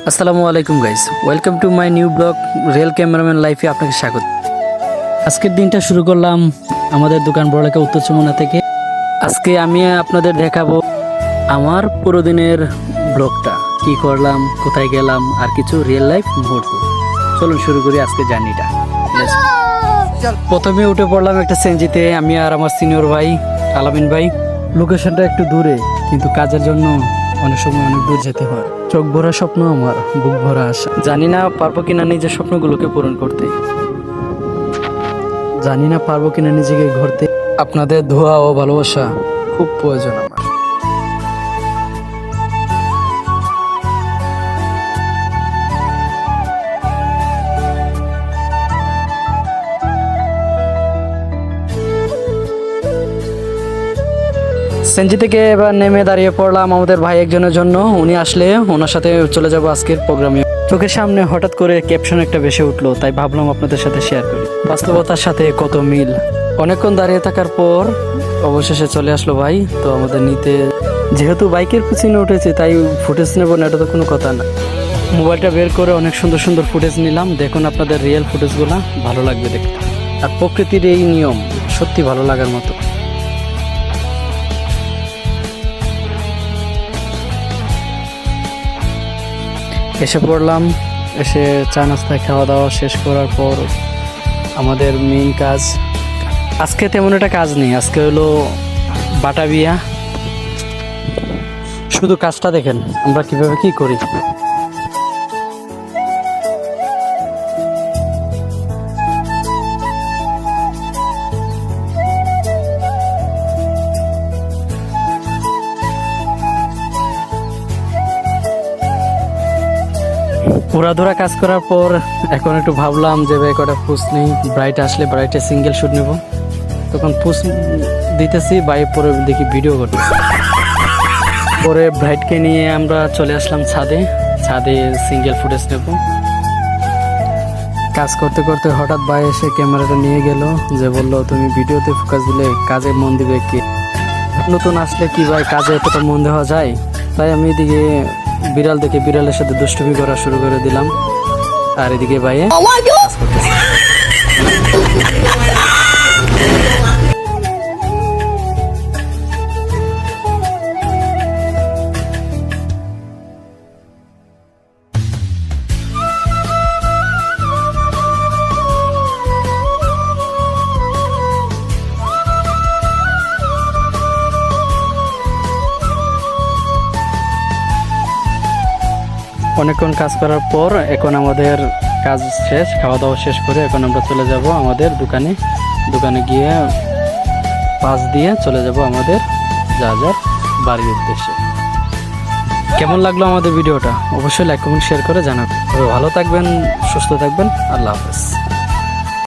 আসসালামু আলাইকুম guys, welcome to my new blog real cameraman লাইফে আপনাকে স্বাগত। আজকের দিনটা শুরু করলাম আমাদের দোকান বড়লেখা উত্তর চমুনা থেকে। আজকে আমি আপনাদের দেখাবো আমার পুরো দিনের ব্লগটা, কি করলাম, কোথায় গেলাম, আর কিছু রিয়েল লাইফ মুহূর্ত। চলুন শুরু করি আজকে জার্নিটা। প্রথমে উঠে পড়লাম একটা সেনজিতে, আমি আর আমার সিনিয়র ভাই আলামিন ভাই। লোকেশনটা একটু দূরে, কিন্তু কাজের জন্য অনেক সময় অনেক দূর যেতে হয়। চোখ ভরা স্বপ্ন আমার, বুক ভরা আশা। জানি না পারবো কিনা নিজের স্বপ্নগুলোকে পূরণ করতে, জানি না পারবো কিনা নিজেকে গড়তে। আপনাদের দোয়া ও ভালোবাসা খুব প্রয়োজন আমার। সেনজি থেকে এবার নেমে দাঁড়িয়ে পড়লাম আমাদের ভাই একজনের জন্য। উনি আসলে ওনার সাথে চলে যাব আজকের প্রোগ্রামে। চোখের সামনে হঠাৎ করে ক্যাপশন একটা ভেসে উঠলো, তাই ভাবলাম আপনাদের সাথে শেয়ার করি। বাস্তবতার সাথে কত মিল। অনেকক্ষণ দাঁড়িয়ে থাকার পর অবশেষে চলে আসলো ভাই তো আমাদের নিতে। যেহেতু বাইকের পিছনে উঠেছে তাই ফুটেজ নেবো না, এটা তো কোনো কথা না। মোবাইলটা বের করে অনেক সুন্দর সুন্দর ফুটেজ নিলাম। দেখুন আপনাদের রিয়েল ফুটেজগুলো ভালো লাগবে দেখতে। আর প্রকৃতির এই নিয়ম সত্যি ভালো লাগার মতো। এসে পড়লাম, এসে চা নাস্তা খাওয়া দাওয়া শেষ করার পর আমাদের মেইন কাজ। আজকে তেমন একটা কাজ নেই, আজকে হলো বাটা বিয়া। শুধু কাজটা দেখেন আমরা কিভাবে কি করি। উড়াধুরা কাজ করার পর এখন একটু ভাবলাম যে ভাই কটা পোস্ট নেই, ব্রাইট আসলে ব্রাইটে সিঙ্গেল শুট নেব। তখন পোস্ট দিতেছি, বাইরে পরে দেখি ভিডিও করতেছি। পরে ব্রাইটকে নিয়ে আমরা চলে আসলাম ছাদে। ছাদে সিঙ্গেল ফুটেজ নেব। কাজ করতে করতে হঠাৎ ভাই এসে ক্যামেরাটা নিয়ে গেল, যে বললো তুমি ভিডিওতে ফোকাস দিলে কাজে মন দিবে কে। নতুন আসলে কি ভাই কাজে এতটা মন দেওয়া যায়। তাই আমি এদিকে বিড়াল দেখে বিড়ালের সাথে দুষ্টুমি করা শুরু করে দিলাম, আর এদিকে ভাইয়ে কাজ করতেছে। অনেকক্ষণ কাজ করার পর এখন আমাদের কাজ শেষ, খাওয়া দাওয়া শেষ করে এখন আমরা চলে যাব আমাদের দোকানে। দোকানে গিয়ে পাস দিয়ে চলে যাব আমাদের যার বাড়ির উদ্দেশ্যে। কেমন লাগলো আমাদের ভিডিওটা অবশ্যই লাইক কমেন্ট শেয়ার করে জানাবেন। ভালো থাকবেন, সুস্থ থাকবেন, আল্লাহ হাফেজ।